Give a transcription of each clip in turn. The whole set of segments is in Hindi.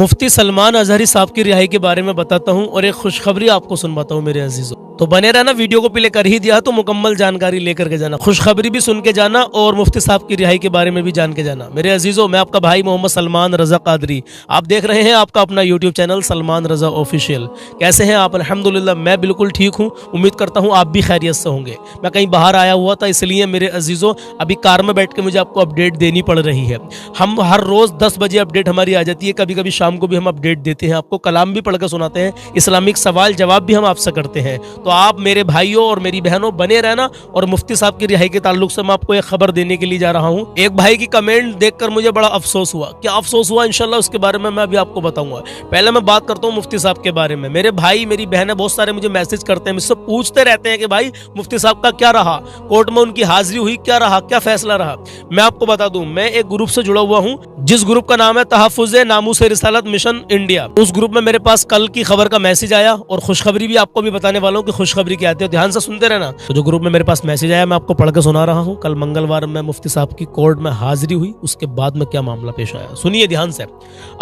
मुफ्ती सलमान अजहरी साहब की रिहाई के बारे में बताता हूं और एक खुशखबरी आपको सुनवाता हूं मेरे अजीजों। तो बने रहना, वीडियो को प्ले कर ही दिया तो मुकम्मल जानकारी लेकर के जाना, खुशखबरी भी सुन के जाना और मुफ्ती साहब की रिहाई के बारे में भी जान के जाना। मेरे अजीजों, मैं आपका भाई मोहम्मद सलमान रजा कादरी, आप देख रहे हैं आपका अपना यूट्यूब चैनल सलमान रजा ऑफिशियल। कैसे हैं आप? अल्हम्दुलिल्लाह मैं बिल्कुल ठीक हूँ, उम्मीद करता हूँ आप भी खैरियत से होंगे। मैं कहीं बाहर आया हुआ था, इसलिए मेरे अजीजों अभी कार में बैठ के मुझे आपको अपडेट देनी पड़ रही है। हम हर रोज़ 10 बजे अपडेट हमारी आ जाती है, कभी कभी शाम को भी हम अपडेट देते हैं, आपको कलाम भी पढ़कर सुनाते हैं, इस्लामिक सवाल जवाब भी हम आपसे करते हैं। तो आप मेरे भाइयों और मेरी बहनों बने रहना। और मुफ्ती साहब की रिहाई के ताल्लुक से मैं आपको एक खबर देने के लिए जा रहा हूँ। एक भाई की कमेंट देखकर मुझे बड़ा अफसोस हुआ। क्या अफसोस हुआ, इंशाल्लाह उसके बारे में मैं अभी आपको बताऊंगा। पहले मैं बात करता हूँ मुफ्ती साहब के बारे में। मेरे भाई मेरी बहनें बहुत सारे मुझे मैसेज करते हैं, मुझसे पूछते रहते हैं कि भाई मुफ्ती साहब का क्या रहा, कोर्ट में उनकी हाजिरी हुई, क्या रहा, क्या फैसला रहा। मैं आपको बता दूं, मैं एक ग्रुप से जुड़ा हुआ हूँ जिस ग्रुप का नाम है तहफ़्फ़ुज़ नामूस रिसालत मिशन इंडिया। उस ग्रुप में मेरे पास कल की खबर का मैसेज आया और खुशखबरी भी आपको भी बताने वाला हूँ कि खुशखबरी क्या आती है, ध्यान से सुनते रहना। तो जो ग्रुप में मेरे पास मैसेज आया मैं आपको पढ़ के सुना रहा हूँ। कल मंगलवार में मुफ्ती साहब की कोर्ट में हाजिरी हुई, उसके बाद में क्या मामला पेश आया सुनिए ध्यान से।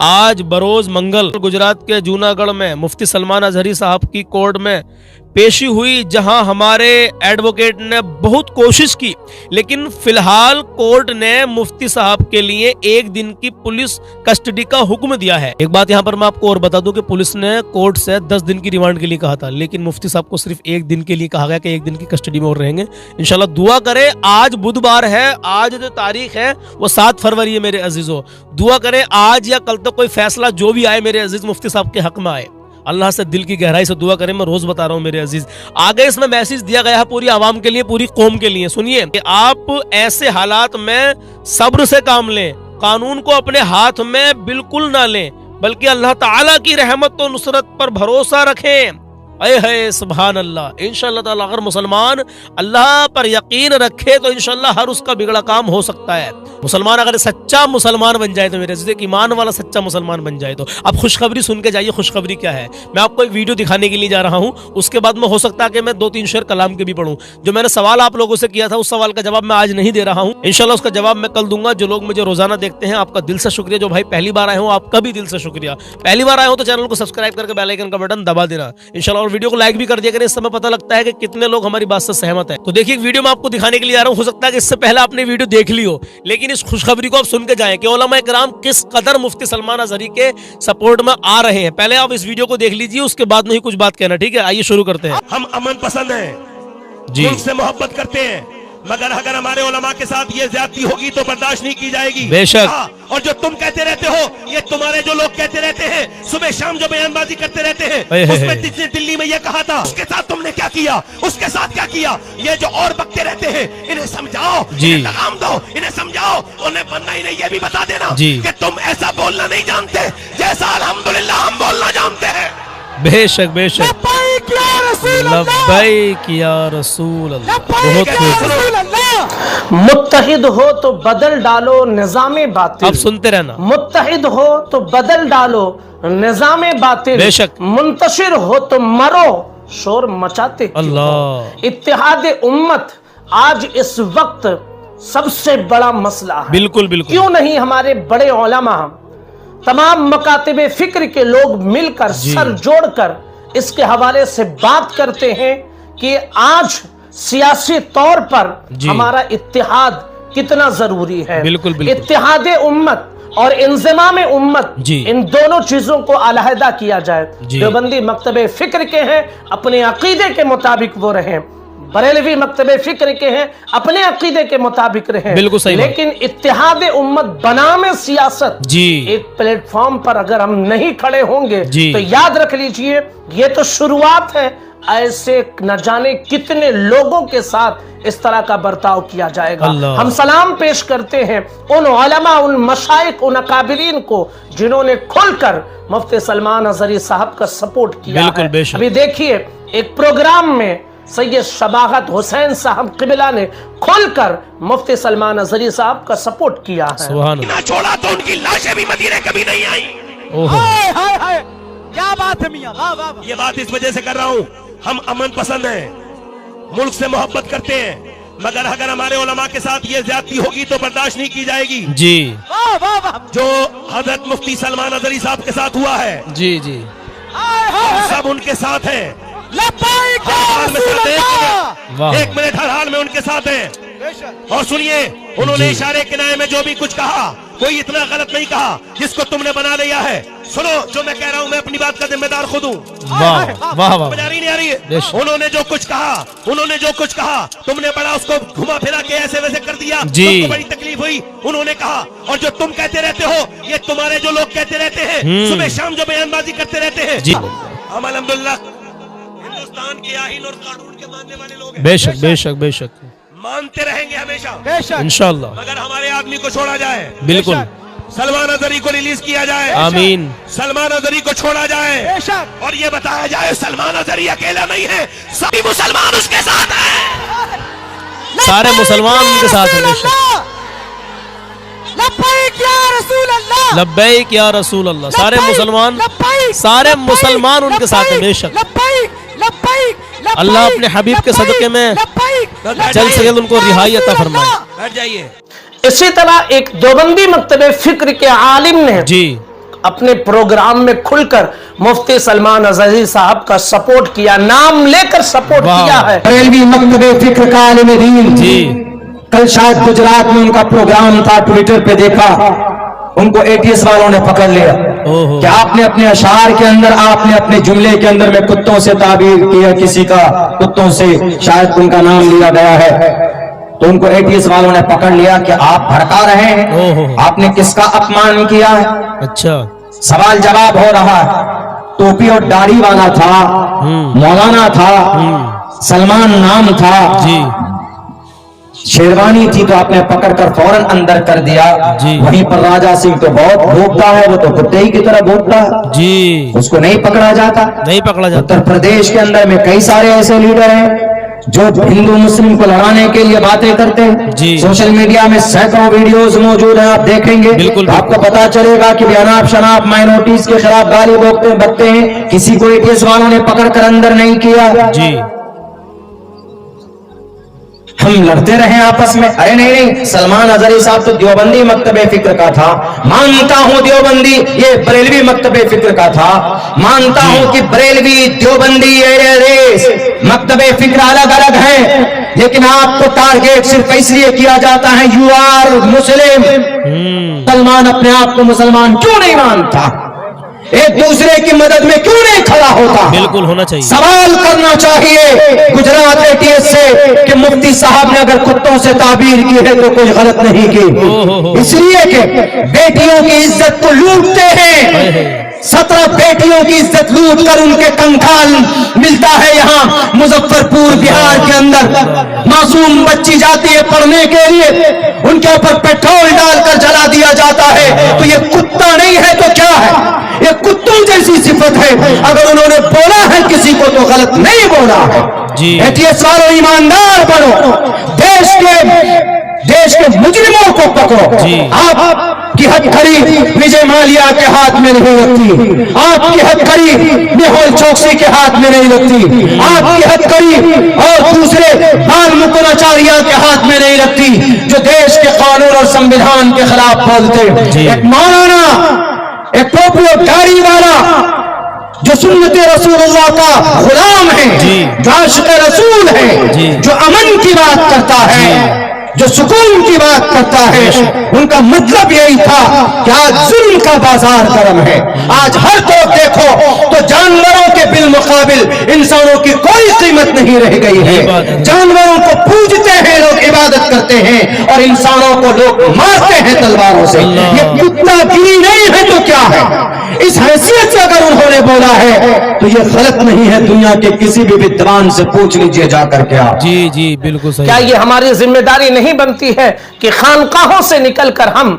आज बरोज मंगल गुजरात के जूनागढ़ में मुफ्ती सलमान अजहरी साहब की कोर्ट में पेशी हुई, जहां हमारे एडवोकेट ने बहुत कोशिश की, लेकिन फिलहाल कोर्ट ने मुफ्ती साहब के लिए 1 दिन की पुलिस कस्टडी का हुक्म दिया है। एक बात यहां पर मैं आपको और बता दूं कि पुलिस ने कोर्ट से 10 दिन की रिमांड के लिए कहा था, लेकिन मुफ्ती साहब को सिर्फ 1 दिन के लिए कहा गया कि 1 दिन की कस्टडी में और रहेंगे। इंशाल्लाह दुआ करें, आज बुधवार है, आज जो तारीख है वो 7 फरवरी है मेरे अजीजों। दुआ करें आज या कल तक कोई फैसला जो भी आए मेरे अजीज मुफ्ती साहब के हक में आए। अल्लाह से दिल की गहराई से दुआ करें, मैं रोज बता रहा हूं मेरे अजीज। आगे इसमें मैसेज दिया गया है पूरी आवाम के लिए, पूरी कौम के लिए। सुनिए कि आप ऐसे हालात में सब्र से काम लें, कानून को अपने हाथ में बिल्कुल ना लें, बल्कि अल्लाह ताला की रहमत और नुसरत पर भरोसा रखें। है सुभान अल्लाह। इंशाअल्लाह ताला अगर मुसलमान अल्लाह पर यकीन रखे तो इंशाअल्लाह हर उसका बिगड़ा काम हो सकता है। मुसलमान अगर सच्चा मुसलमान बन जाए तो मेरे अज़ीज़, ईमान वाला सच्चा मुसलमान बन जाए तो। अब खुशखबरी सुन के जाइए, खुशखबरी क्या है। मैं आपको एक वीडियो दिखाने के लिए जा रहा हूं, उसके बाद में हो सकता है कि मैं 2-3 शेर कलाम के भी पढ़ूं। जो मैंने सवाल आप लोगों से किया था उस सवाल का जवाब मैं आज नहीं दे रहा हूं, इंशाअल्लाह उसका जवाब मैं कल दूंगा। जो लोग मुझे रोजाना देखते हैं आपका दिल से शुक्रिया, जो भाई पहली बार आए हो आपका भी दिल से शुक्रिया। पहली बार आए हो तो चैनल को सब्सक्राइब करके बेल आइकन का बटन दबा देना इंशाअल्लाह, और वीडियो को लाइक भी कर दिया करें, इस समय पता लगता है कि कितने लोग हमारी बात से सहमत हैं। तो देखिए वीडियो में आपको दिखाने के लिए आ रहा हूं, हो सकता है कि इससे पहले आपने वीडियो देख ली हो, लेकिन इस खुशखबरी को आप सुन के जाएं कि उलमा इकराम किस कदर मुफ्ती सलमान अजहरी के सपोर्ट में आ रहे हैं। पहले आप इस वीडियो को देख लीजिए, उसके बाद में ही कुछ बात कहना, ठीक है? आइए शुरू करते हैं। हम अमन पसंद हैं जी, उनसे मोहब्बत करते हैं, मगर अगर हमारे उलमा के साथ ये ज्यादती होगी तो बर्दाश्त नहीं की जाएगी। बेशक। और जो तुम कहते रहते हो, ये तुम्हारे जो लोग कहते रहते हैं, सुबह शाम जो बयानबाजी करते रहते हैं, उसमें जिसने दिल्ली में ये कहा था उसके साथ तुमने क्या किया, उसके साथ क्या किया। ये जो और बकते रहते हैं इन्हें समझाओ, इन्हें लगाम दो, इन्हें समझाओ, उन्हें बनना इन्हें ये भी बता देना कि तुम ऐसा बोलना नहीं जानते जैसा अल्हम्दुलिल्लाह हम बोलना जानते हैं। बेशक बेशक। लब्बैक या रसूल अल्लाह। बहुत मुत्तहिद हो तो बदल डालो निज़ामे बातिल। अब सुनते रहना। मुत्तहिद हो तो बदल डालो निज़ामे बातिल। बेशक। मुंतशिर हो तो मरो शोर मचाते अल्लाह। इत्तेहाद उम्मत आज इस वक्त सबसे बड़ा मसला है। बिल्कुल बिल्कुल। क्यों नहीं हमारे बड़े उलमा, तमाम मकातिबे फिक्र के लोग मिलकर सर जोड़कर इसके हवाले से बात करते हैं कि आज सियासी तौर पर हमारा इत्तिहाद कितना जरूरी है। बिल्कुल बिल्कुल। इत्तिहाद उम्मत और इंज़िमाम उम्मत, इन दोनों चीजों को अलहदा किया जाए। देवबंदी मकतबे फिक्र के हैं, अपने अकीदे के मुताबिक वो रहें। बरेलवी मकतबे फिक्र के हैं, अपने अकीदे के मुताबिक रहें। बिल्कुल सही। लेकिन इत्तिहाद उम्मत बनामे सियासत एक प्लेटफॉर्म पर अगर हम नहीं खड़े होंगे तो याद रख लीजिए ये तो शुरुआत है, ऐसे न जाने कितने लोगों के साथ इस तरह का बर्ताव किया जाएगा। हम सलाम पेश करते हैं उन उलमा, उन मशाइख, उन अकाबिरीन को जिन्होंने खुलकर मुफ्ती सलमान अजहरी साहब का सपोर्ट किया है। अभी देखिए एक प्रोग्राम में सैयद शबाहत हुसैन साहब किबला ने खुलकर मुफ्ती सलमान अजहरी साहब का सपोर्ट किया है। ना छोड़ा तो उनकी लाशें भी मदीने कभी नहीं आई। हाय हाय हाय, क्या बात है मियां, वाह वाह। ये बात इस वजह से कर रहा हूँ, हम अमन पसंद हैं, मुल्क से मोहब्बत करते हैं, मगर अगर हमारे उलमा के साथ ये ज्यादती होगी तो बर्दाश्त नहीं की जाएगी। जी वाह वाह वाह जो हजरत मुफ्ती सलमान अजहरी साहब के साथ हुआ है, जी जी हम सब उनके साथ हैं। लब्बैक या हर हाल में रसूल साथ हैं। वाह। एक मिनट, हर हाल में उनके साथ हैं। बेशक और सुनिए, उन्होंने इशारे किनारे में जो भी कुछ कहा, कोई इतना गलत नहीं कहा जिसको तुमने बना लिया है। सुनो, जो मैं कह रहा हूँ, मैं अपनी बात का जिम्मेदार खुद हूँ। वाह वाह वाह। समझ आ रही नहीं आ रही है? बेशक। उन्होंने जो कुछ कहा, तुमने बड़ा उसको घुमा फिरा के ऐसे वैसे कर दिया, जी। तुमको बड़ी तकलीफ हुई। उन्होंने कहा, और जो तुम कहते रहते हो, ये तुम्हारे जो लोग कहते रहते हैं, सुबह शाम जो बयानबाजी करते रहते हैं, जी हम अल्हम्दुलिल्लाह हिंदुस्तान के आईन और कानून के मानने वाले लोग हैं। बेशक बेशक बेशक मानते रहेंगे हमेशा, बेशक इंशाल्लाह। मगर हमारे आदमी को छोड़ा जाए, बिल्कुल। सलमान अजहरी को रिलीज किया जाए, आमीन। सलमान अजहरी को छोड़ा जाए, बेशक और ये बताया जाए सलमान अजहरी अकेला नहीं है, सभी मुसलमान उसके साथ हैं। सारे मुसलमान उनके साथ हैं। बेशक। लब्बैक या रसूल अल्लाह, लब्बैक या रसूल अल्लाह। सारे लब्बैक, मुसलमान, लब्बैक, सारे लब्बैक, मुसलमान उनके साथ हैं। लब्बैक, बेशक। लब्बैक, लब्बैक, लब्बैक, अल्लाह अपने हबीब के लब्बैक, सदक़े में लब्बैक, जल्द से जल्द उनको या रिहाई अता रसूल फरमाए। अल्लाह। बैठ जाइए। इसी तरह एक देवबंदी मकतबे फिक्र के आलिम ने जी अपने प्रोग्राम में खुलकर मुफ्ती सलमान अजहरी साहब का सपोर्ट किया, नाम लेकर सपोर्ट वाह। किया है। बरेलवी मकतबे फिक्र का आलिम दीन जी कल शायद गुजरात में उनका प्रोग्राम था, ट्विटर पे देखा, उनको एटीएस वालों ने पकड़ लिया ओहो। कि आपने अपने अशार के अंदर, आपने अपने जुमले के अंदर में कुत्तों से ताबीर किया, किसी का कुत्तों से शायद उनका नाम लिया गया है। तो उनको एटीएस वालों ने पकड़ लिया कि आप भड़का रहे हैं, ओहो। आपने किसका अपमान किया है। अच्छा। सवाल जवाब हो रहा है। टोपी और दाढ़ी वाला था, मौलाना था, सलमान नाम था, जी शेरवानी थी, तो आपने पकड़कर फौरन अंदर कर दिया। जी। वहीं पर राजा सिंह तो बहुत भोगता है, वो तो कुत्ते ही की तरह भोगता है, जी उसको नहीं पकड़ा जाता। नहीं पकड़ा जाता। उत्तर प्रदेश के अंदर में कई सारे ऐसे लीडर हैं जो हिंदू मुस्लिम को लड़ाने के लिए बातें करते हैं। जी। सोशल मीडिया में सैकड़ों वीडियोस मौजूद हैं, आप देखेंगे बिल्कुल, तो आपको पता चलेगा कि अनाप शनाप माइनॉरिटीज के खिलाफ गाली बकते हैं। किसी को एटीएस वालों ने पकड़कर अंदर नहीं किया। जी हम लड़ते रहे आपस में। अरे नहीं नहीं, सलमान अजहरी साहब तो देवबंदी मकतबे फिक्र का था, मानता हूं देवबंदी ये बरेलवी मकतबे फिक्र का था, मानता हूं कि बरेलवी देवबंदी मकतबे फिक्र अलग अलग हैं, लेकिन आपको टारगेट सिर्फ इसलिए किया जाता है यू आर मुस्लिम। सलमान अपने आप को मुसलमान क्यों नहीं मानता? एक दूसरे की मदद में क्यों नहीं खड़ा होता? बिल्कुल होना चाहिए। सवाल करना चाहिए गुजरात एटीएस से कि मुफ्ती साहब ने अगर कुत्तों से ताबीर की है तो कोई गलत नहीं की, इसलिए कि बेटियों की इज्जत को लूटते हैं। 17 बेटियों की इज्जत लूट कर उनके कंकाल मिलता है यहाँ मुजफ्फरपुर बिहार के अंदर। मासूम बच्ची जाती है पढ़ने के लिए, उनके ऊपर पेट्रोल डालकर जला दिया जाता है। तो ये कुत्ता नहीं है तो क्या है? ये कुत्तों जैसी सिफत है। अगर उन्होंने बोला है किसी को तो गलत नहीं बोला है। जी। एटीएस वालों ईमानदार बनो, देश के मुजरिमों को पकड़ो। जी। आपकी हथकड़ी विजय माल्या के हाथ में नहीं लगती, आपकी हथकड़ी मेहुल चौकसी के हाथ में नहीं लगती, आपकी हथकड़ी और दूसरे बाल मुकुंदाचार्य के हाथ में नहीं लगती जो देश के कानून और संविधान के खिलाफ बोलते। एक मौलाना, एक टोपी और दाढ़ी वाला जो सुन्नते रसूलुल्लाह का गुलाम है, जो आशिक़ रसूल है, जो अमन की बात करता है, जो सुकून की बात करता है, उनका मतलब यही था कि आज जुल्म का बाजार गर्म है। आज हर तरफ देखो तो जानवरों के बिल मुकाबिल इंसानों की कोई कीमत नहीं रह गई है। जानवरों को पूजते हैं लोग, इबादत करते हैं, और इंसानों को लोग मारते हैं तलवारों से। ये कुत्तागिरी नहीं है तो क्या है? इस हैसियत से अगर उन्होंने बोला है तो ये गलत नहीं है। दुनिया के किसी भी विद्वान से पूछ लीजिए जाकर के आप। जी जी बिल्कुल सही। क्या ये हमारी जिम्मेदारी नहीं बनती है कि खानकाहों से निकलकर हम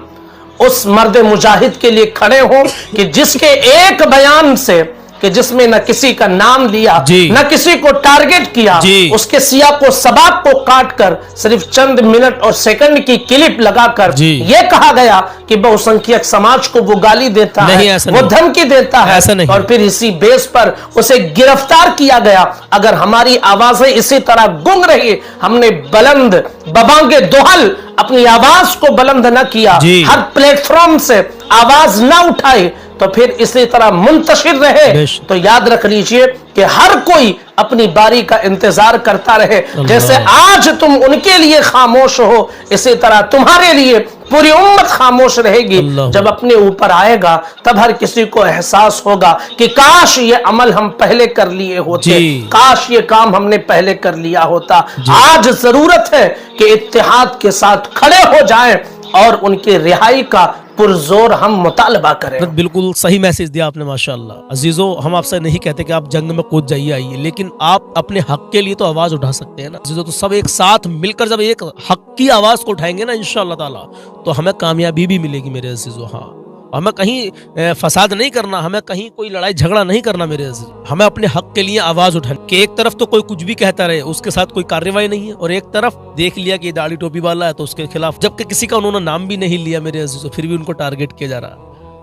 उस मर्द मुजाहिद के लिए खड़े हों कि जिसके एक बयान से कि जिसमें न किसी का नाम लिया, न किसी को टारगेट किया, उसके सियाक को सबाक को काट कर सिर्फ चंद मिनट और सेकंड की क्लिप लगाकर यह कहा गया कि बहुसंख्यक समाज को वो गाली देता है, वो धमकी देता है, और फिर इसी बेस पर उसे गिरफ्तार किया गया। अगर हमारी आवाजें इसी तरह गूंग रही, हमने बुलंद बबांगे दोहल अपनी आवाज को बुलंद न किया, हर प्लेटफॉर्म से आवाज न उठाई, तो फिर इसी तरह मुंतशिर रहे, तो याद रख लीजिए कि हर कोई अपनी बारी का इंतजार करता रहे। जैसे आज तुम उनके लिए खामोश हो, इसी तरह तुम्हारे लिए पूरी उम्मत खामोश रहेगी। जब अपने ऊपर आएगा तब हर किसी को एहसास होगा कि काश ये अमल हम पहले कर लिए होते, काश ये काम हमने पहले कर लिया होता। आज जरूरत है कि इत्तेहाद के साथ खड़े हो जाएं और उनकी रिहाई का पुरजोर हम मुतालबा करें। बिल्कुल सही मैसेज दिया आपने माशाअल्लाह। अजीजों, हम आपसे नहीं कहते कि आप जंग में कूद जाइए आइए, लेकिन आप अपने हक के लिए तो आवाज उठा सकते हैं ना अजीजों। तो सब एक साथ मिलकर जब एक हक की आवाज को उठाएंगे ना इंशाअल्लाह ताला, तो हमें कामयाबी भी मिलेगी मेरे अजीजों। हाँ, हमें कहीं फसाद नहीं करना, हमें कहीं कोई लड़ाई झगड़ा नहीं करना मेरे अजीज। हमें अपने हक के लिए आवाज उठानी कि एक तरफ तो कोई कुछ भी कहता रहे, उसके साथ कोई कार्रवाई नहीं है, और एक तरफ देख लिया कि दाढ़ी टोपी वाला है तो उसके खिलाफ, जबकि किसी का उन्होंने नाम भी नहीं लिया मेरे अजीजों, फिर भी उनको टारगेट किया जा रहा।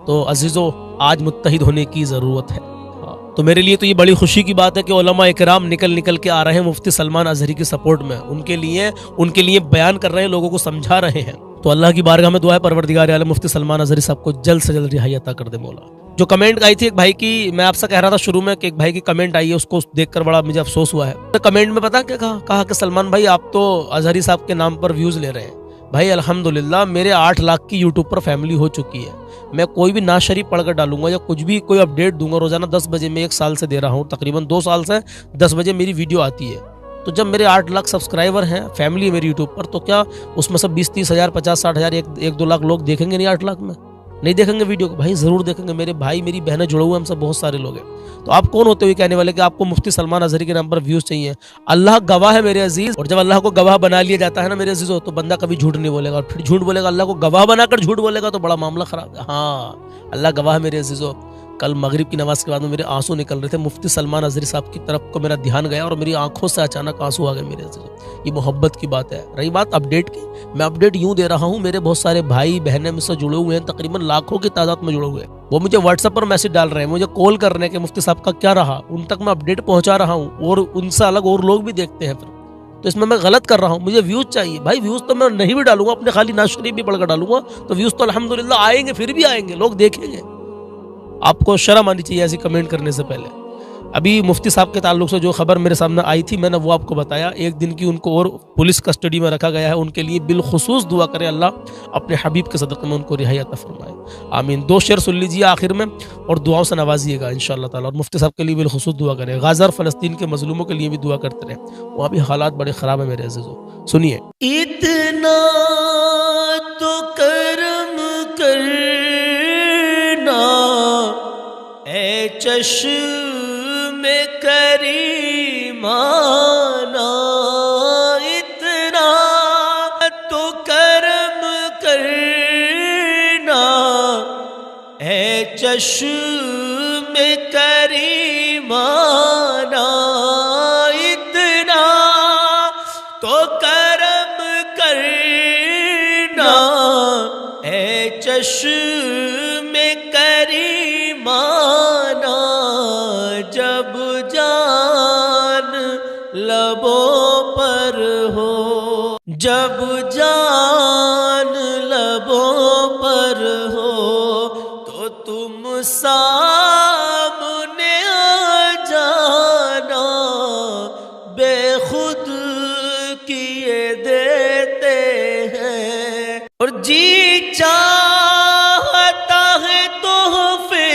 तो अजीजों, आज मुत्तहिद होने की जरूरत है। तो मेरे लिए तो ये बड़ी खुशी की बात है कि उलमा इकराम निकल के आ रहे हैं मुफ्ती सलमान अजहरी की सपोर्ट में, उनके लिए बयान कर रहे हैं, लोगों को समझा रहे हैं। तो अल्लाह की बारगाह में दुआ है परवरदिगार आलम मुफ्ती सलमान अजहरी साहब को जल्द से जल्द रिहाई अता कर दे मौला। जो कमेंट आई थी एक भाई की, मैं आपसे कह रहा था शुरू में कि एक भाई की कमेंट आई है, उसको देखकर बड़ा मुझे अफसोस हुआ है। तो कमेंट में पता क्या कहा कि सलमान भाई आप तो अजहरी साहब के नाम पर व्यूज ले रहे हैं। भाई अल्हम्दुलिल्लाह मेरे 8 लाख की यूट्यूब पर फैमिली हो चुकी है। मैं कोई भी नाज शरीफ पढ़कर डालूंगा या कुछ भी कोई अपडेट दूंगा रोजाना 10 बजे, मैं 1 साल से दे रहा हूँ, तकरीबन 2 साल से 10 बजे मेरी वीडियो आती है। तो जब मेरे 8 लाख सब्सक्राइबर हैं, फैमिली है मेरी यूट्यूब पर, तो क्या उसमें से 20-30 हज़ार 50-60 हज़ार 1-2 लाख लोग देखेंगे नहीं 8 लाख में? नहीं देखेंगे वीडियो को? भाई जरूर देखेंगे। मेरे भाई मेरी बहनें जुड़े हुए हमसे बहुत सारे लोग हैं। तो आप कौन होते हुए कहने वाले कि आपको मुफ्ती सलमान अजहरी के नाम पर व्यूज चाहिए? अल्लाह गवाह है मेरे अजीज, और जब अल्लाह को गवाह बना लिया जाता है ना मेरे अजीजों, तो बंदा कभी झूठ नहीं बोलेगा, और फिर झूठ बोलेगा, अल्लाह को गवाह बनाकर झूठ बोलेगा तो बड़ा मामला खराब है। हाँ, अल्लाह गवाह है मेरे अजीजों। कल मगरिब की नमाज के बाद में मेरे आंसू निकल रहे थे, मुफ्ती सलमान अजहरी साहब की तरफ को मेरा ध्यान गया और मेरी आंखों से अचानक आंसू आ गए मेरे अजीजों। ये मोहब्बत की बात है। रही बात अपडेट की, मैं अपडेट यूं दे रहा हूं, मेरे बहुत सारे भाई बहनें मुझसे जुड़े हुए हैं, तकरीबन लाखों की तादाद में जुड़े हुए हैं। वो मुझे व्हाट्सएप पर मैसेज डाल रहे हैं, मुझे कॉल कर रहे हैं कि मुफ्ती साहब का क्या रहा, उन तक मैं अपडेट पहुंचा रहा हूँ, और उनसे अलग और लोग भी देखते हैं। फिर तो इसमें मैं गलत कर रहा हूँ, मुझे व्यूज चाहिए। भाई व्यूज तो मैं नहीं भी डालूंगा, अपने खाली नाज शरीफ भी पढ़कर डालूंगा तो व्यूज तो अल्हम्दुलिल्लाह आएंगे, फिर भी आएंगे, लोग देखेंगे। आपको शर्म आनी चाहिए ऐसी कमेंट करने से पहले। अभी मुफ्ती साहब के ताल्लुक से जो खबर मेरे सामने आई थी, मैंने वो आपको बताया। एक दिन की उनको और पुलिस कस्टडी में रखा गया है, उनके लिए बिलखुसूस दुआ करे अल्लाह अपने हबीब के सदक़े में उनको रिहाई अता फरमाए। आमीन। 2 शेर सुन लीजिए आखिर में और दुआओं से नवाजिएगा इंशाअल्लाह ताला। और मुफ्ती साहब के लिए बिलखुसूस दुआ करें, गाज़ा और फ़लस्तीन के मजलूमों के लिए भी दुआ करते रहें, वहाँ भी हालात बड़े ख़राब है मेरे अज़ीज़ों। सुनिए। इतना तो करम करना ए चश्मे करीमाना, इतना तो करम करना ए चश्मे करीमाना, इतना तो करम करना ए चश्मे करीमाना, जब जान लबों पर हो, जब जान लबों पर हो, तो तुम सामने आ जाना, बेखुद किए देते हैं। और जी चाहता है तोहफे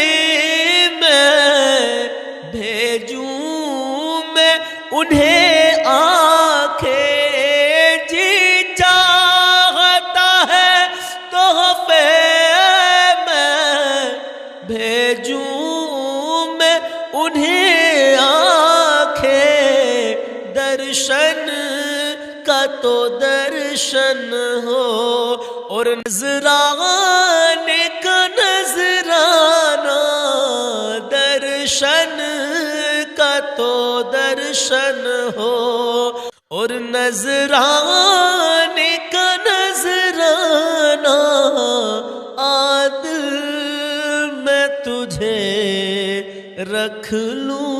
में भेजूं मैं उन्हें आंखें, जी चाहता है तोहफे में भेजूं मैं उन्हें आंखें, दर्शन का तो दर्शन हो और नजराने का नजराना, दर्शन दर्शन का तो दर्शन हो और नजराने का नजराना आदिल मैं तुझे रख लूं।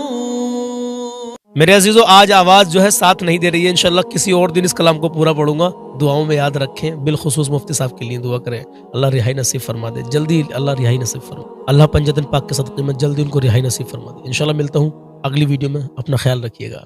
मेरे अजीजों, आज आवाज जो है साथ नहीं दे रही है। इंशाल्लाह किसी और दिन इस कलाम को पूरा पढ़ूंगा। दुआओं में याद रखें, बिलखुसूस मुफ्ती साहब के लिए दुआ करें, अल्लाह रिहाई नसीब फरमा दे, जल्दी अल्लाह रिहाई नसीब फरमा, अल्लाह पंजतन पाक के सदक़े में जल्दी उनको रिहाई नसीब फरमा दे। इंशाल्लाह मिलता हूँ अगली वीडियो में, अपना ख्याल रखिएगा।